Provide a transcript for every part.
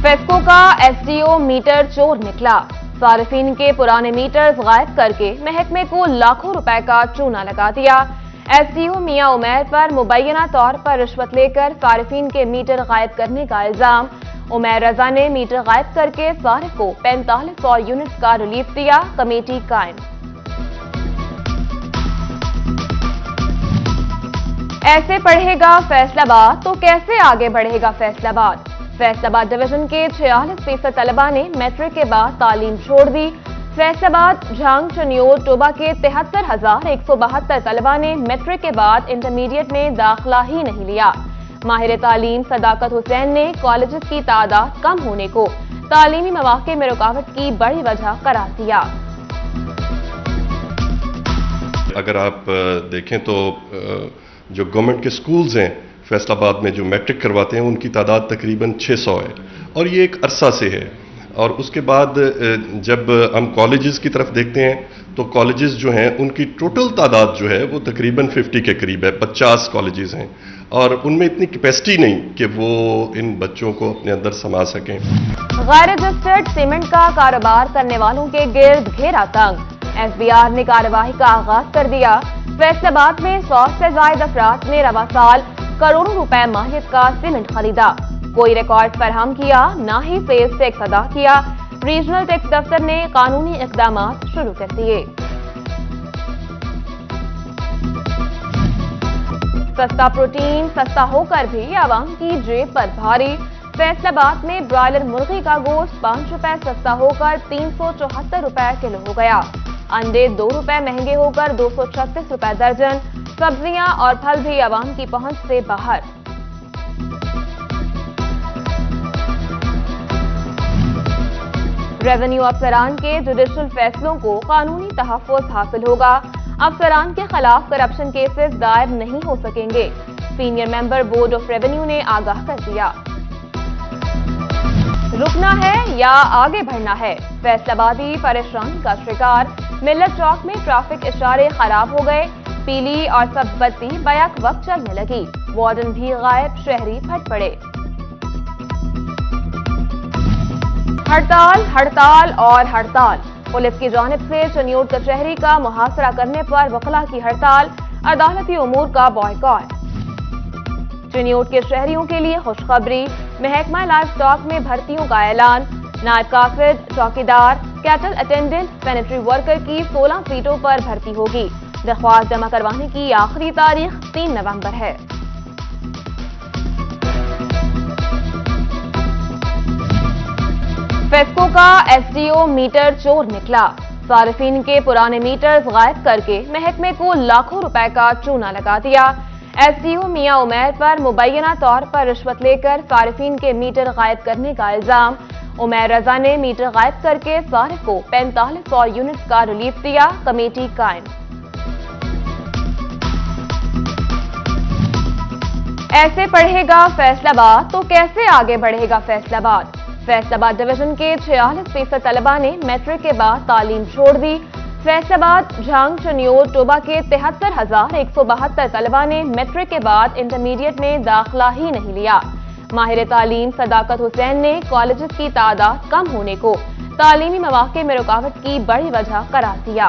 FESCO का SDO metre चोर निकला। सार्फिन के पुराने मीटर्स गायब करके महकमे को लाखों रुपए का चूना लगा दिया। एसडीओ मियां उमैर पर मुबैना तौर पर रिश्वत लेकर सार्फिन के मीटर गायब करने का इल्जाम। उमैर रजा ने मीटर गायब करके सारिफ को 4500 यूनिट्स का रिलीफ दिया। कमेटी कायम। ऐसे पढ़ेगा फैसलाबाद तो कैसे आगे बढ़ेगा फैसलाबाद। फैसलाबाद डिवीजन के 46% तलबा ने मैट्रिक के बाद तालीम छोड़ दी। फैसलाबाद झांग चनियोर टोबा के 73,172 तलबा ने मैट्रिक के बाद इंटरमीडिएट में दाखिला ही नहीं लिया। माहिर तालीम सदाकत हुसैन ने कॉलेजेस की तादाद कम होने को तालीमी मौके में रुकावट की बड़ी वजह करार दिया। अगर आप देखें तो जो गवर्नमेंट के स्कूल्स हैं फैसलाबाद में जो मैट्रिक करवाते हैं उनकी तादाद तकरीबन 600 है और ये एक अरसा से है। और उसके बाद जब हम कॉलेजेस की तरफ देखते हैं तो कॉलेजेस जो हैं उनकी टोटल तादाद जो है वो तकरीबन 50 के करीब है। 50 कॉलेजेस हैं और उनमें इतनी कैपेसिटी नहीं कि वो इन बच्चों को अपने अंदर समा सकें। गैर रजिस्टर्ड सीमेंट का कारोबार करने वालों के गिर्द घेरा तंग। एफबीआर ने कार्यवाही का आगाज कर दिया। फैसलाबाद में 100 से ज्यादा अफराद ने रवा साल करोड़ों रुपए माहियत का सीमेंट खरीदा। कोई रिकॉर्ड फराहम किया, न ही सेल्स टैक्स अदा किया। रीजनल टैक्स दफ्तर ने कानूनी इकदाम शुरू कर दिए। सस्ता प्रोटीन सस्ता होकर भी आवाम की जेब पर भारी। फैसलाबाद में ब्रॉयलर मुर्गी का गोश्त 5 रुपए सस्ता होकर 374 रुपए किलो हो गया। अंडे 2 रुपए महंगे होकर 236 रुपए दर्जन। सब्जियां और फल भी आवाम की पहुंच से बाहर। रेवेन्यू अफसरान के जुडिशल फैसलों को कानूनी तहफ़्फ़ुज़ हासिल होगा। अफसरान के खिलाफ करप्शन केसेस दायर नहीं हो सकेंगे। Senior member board of revenue ने आगाह कर दिया। रुकना है या आगे बढ़ना है, फैसलाबादी परेशानी का शिकार। मिल्लत चौक में ट्रैफिक इशारे खराब हो गए। पीली और सब बत्ती बैक वक्त चलने लगी। वार्डन भी गायब, शहरी फट पड़े। हड़ताल हड़ताल और हड़ताल। पुलिस की जानिब से चनियोट कचहरी का मुहासरा करने पर वकला की हड़ताल। अदालती उमूर का बॉयकॉट। चनियोट के शहरियों के लिए खुशखबरी। महकमा लाइव स्टॉक में भर्तियों का ऐलान। नायब कासिद, चौकीदार, कैटल अटेंडेंट, सैनिटरी वर्कर की 16 सीटों पर भर्ती होगी। दरख्वास्त जमा करवाने की आखिरी तारीख 3 नवंबर है। फेस्को का एसडीओ मीटर चोर निकला। सार्फिन के पुराने मीटर्स गायब करके महकमे को लाखों रुपए का चूना लगा दिया। एसडीओ मियां उमैर पर मुबैना तौर पर रिश्वत लेकर सार्फिन के मीटर गायब करने का इल्जाम। उमैर रजा ने मीटर गायब करके सारिफ को 4500 यूनिट्स का रिलीफ दिया। कमेटी कायम। ऐसे पढ़ेगा फैसलाबाद तो कैसे आगे बढ़ेगा फैसलाबाद। फैसलाबाद डिवीजन के 46% तलबा ने मैट्रिक के बाद तालीम छोड़ दी। फैसलाबाद झांग चनियोर टोबा के 73,172 तलबा ने मैट्रिक के बाद इंटरमीडिएट में दाखिला ही नहीं लिया। माहिर तालीम सदाकत हुसैन ने कॉलेजेस की तादाद कम होने को तालीमी मौके में रुकावट की बड़ी वजह करार दिया।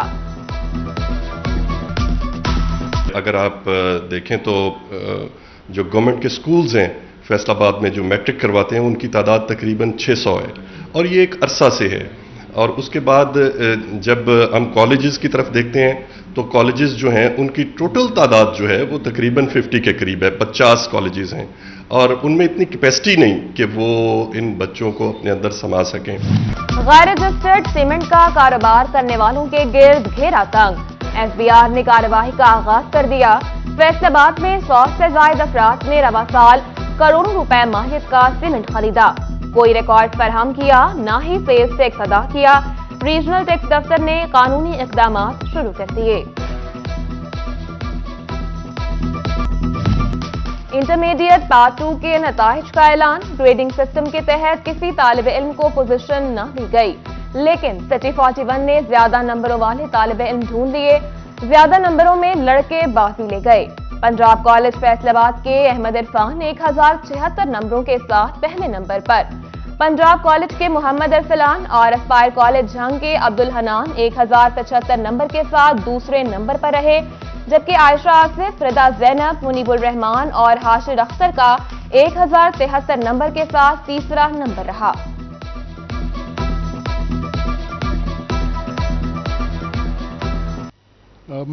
अगर आप देखें तो जो गवर्नमेंट के स्कूल्स हैं फैसलाबाद में जो मैट्रिक करवाते हैं उनकी तादाद तकरीबन 600 है और ये एक अरसा से है। और उसके बाद जब हम कॉलेजेस की तरफ देखते हैं तो कॉलेजेस जो हैं उनकी टोटल तादाद जो है वो तकरीबन 50 के करीब है। 50 कॉलेजेस हैं और उनमें इतनी कैपेसिटी नहीं कि वो इन बच्चों को अपने अंदर समा सकें। गैर रजिस्टर्ड सीमेंट का कारोबार करने वालों के गिर्द घेरा तंग। एफबीआर ने कार्यवाही का आगाज कर दिया। फैसलाबाद में 100 से ज्यादा अफराद ने रवा साल करोड़ों रुपए माहियत का सीमेंट खरीदा। कोई रिकॉर्ड फराहम किया, न ही सेल्स टैक्स अदा किया। रीजनल टैक्स दफ्तर ने कानूनी इकदाम शुरू कर दिए। इंटरमीडिएट पार्ट 2 के नताइज का ऐलान। ग्रेडिंग सिस्टम के तहत किसी तालिब इल्म को पोजीशन न दी गई, लेकिन सिटी 41 ने ज्यादा नंबरों वाले तालिब इल्म ढूंढ लिए। ज्यादा नंबरों में लड़के बाजी ले गए। पंजाब कॉलेज फैसलाबाद के अहमद इरफान 1076 नंबरों के साथ पहले नंबर पर। पंजाब कॉलेज के मोहम्मद अरसलान और एस्पायर कॉलेज जंग के अब्दुल हनान 1075 नंबर के साथ दूसरे नंबर पर रहे, जबकि आयशा आसिफ, रिदा जैनब, मुनीबुर रहमान और हाशिर अख्तर का 1073 नंबर के साथ तीसरा नंबर रहा।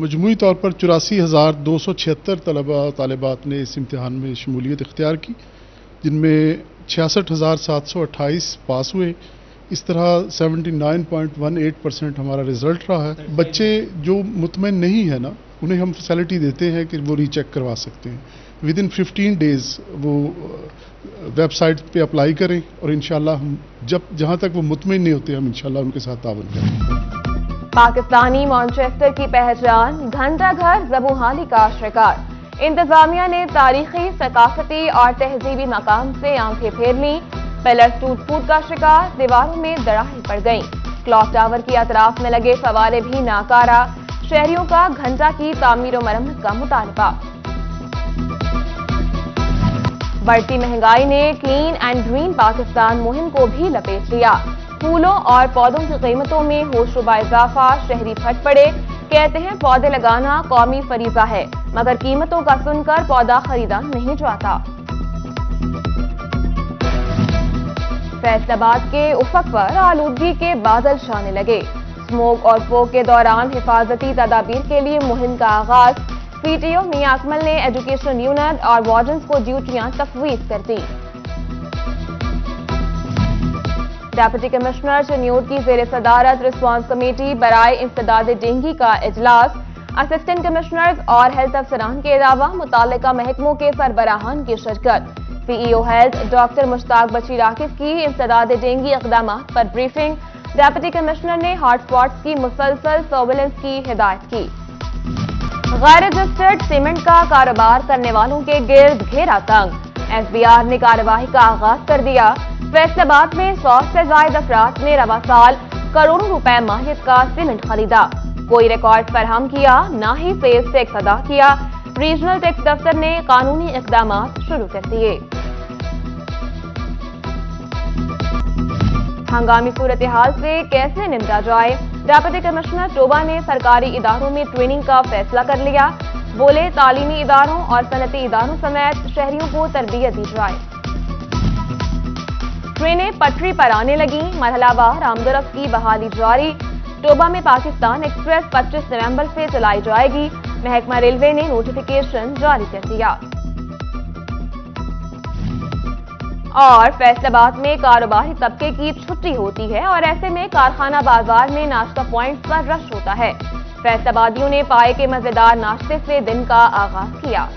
मजमूई तौर पर 84,276 तलबा तालिबात ने इस इम्तिहान में शमूलियत इख्तियार की, जिनमें 66,728 पास हुए। इस तरह 79.18% हमारा रिजल्ट रहा है। बच्चे जो मुतमईन नहीं है ना, उन्हें हम फैसिलिटी देते हैं कि वो रीचेक करवा सकते हैं। विद इन 15 डेज वो वेबसाइट पे अप्लाई करें और इंशाल्लाह हम जहां तक वो मुतमईन नहीं होते, हम इंशाल्लाह उनके साथ तावन करें। पाकिस्तानी मैनचेस्टर की पहचान घंटा घर ज़बूहाली का शिकार। इंतजामिया ने तारीखी, सकाफती और तहजीबी मकाम से आंखें फेर ली। पिलर्स टूट फूट का शिकार, दीवारों में दरारें पड़ गईं। क्लॉक टावर की अतराफ में लगे फवारे भी नाकारा। शहरियों का घंटा की तामीर और मरम्मत का मुतालबा। बढ़ती महंगाई ने क्लीन एंड ग्रीन पाकिस्तान मुहिम को भी लपेट लिया। फूलों और पौधों की कीमतों में होशरुबा इजाफा, शहरी फट पड़े। कहते हैं पौधे लगाना कौमी फरीजा है, मगर कीमतों का सुनकर पौधा खरीदा नहीं जाता। फैसलाबाद के उफक पर आलूदगी के बादल छाने लगे। स्मोक और फोग के दौरान हिफाजती तदाबीर के लिए मुहिम का आगाज। पीटीओ मियां अकमल ने एजुकेशन यूनिट और वार्डन्स को ड्यूटियां तफवीज कर दी। डेप्यूटी कमिश्नर चनियोट की जेर सदारत रिस्पांस कमेटी बराए इंसदाद डेंगू का इजलास। असिस्टेंट कमिश्नर्स और हेल्थ अफसरान के अलावा मुतालिका महकमों के सरबराहान की शिरकत। PEO health doctor Mushtaq Bashir Aqib की इंसदाद डेंगू इक़दाम पर ब्रीफिंग। डेप्यूटी कमिश्नर ने हॉटस्पॉट्स की मुसलसल सर्विलेंस की हिदायत की। गैर रजिस्टर्ड सीमेंट का कारोबार करने वालों के गिर्द घेरा तंग। एफबीआर ने कार्रवाई का आगाज कर दिया। फैसलाबाद में 100 से ज्यादा अफराद ने रवा साल करोड़ों रुपए माहियत का सीमेंट खरीदा। कोई रिकॉर्ड फराहम किया, न ही सेल्स टैक्स अदा किया। रीजनल टैक्स दफ्तर ने कानूनी इक़दाम शुरू कर दिए। हंगामी सूरत हाल से कैसे निपटा जाए, डेप्यूटी कमिश्नर टोबा ने सरकारी इदारों में ट्रेनिंग का फैसला कर लिया। बोले तालीमी इदारों और सनती इदारों समेत शहरियों को तरबियत दी जाए। ट्रेनें पटरी पर आने लगी, मरहलावार आमदरफ्त की बहाली जारी। टोबा में पाकिस्तान एक्सप्रेस 25 नवंबर से चलाई जाएगी। महकमा रेलवे ने नोटिफिकेशन जारी कर दिया। और फैसलाबाद में कारोबारी तबके की छुट्टी होती है और ऐसे में कारखाना बाजार में नाश्ता पॉइंट्स पर रश होता है। फैसलाबादियों ने पाए के मजेदार नाश्ते से दिन का आगाज किया।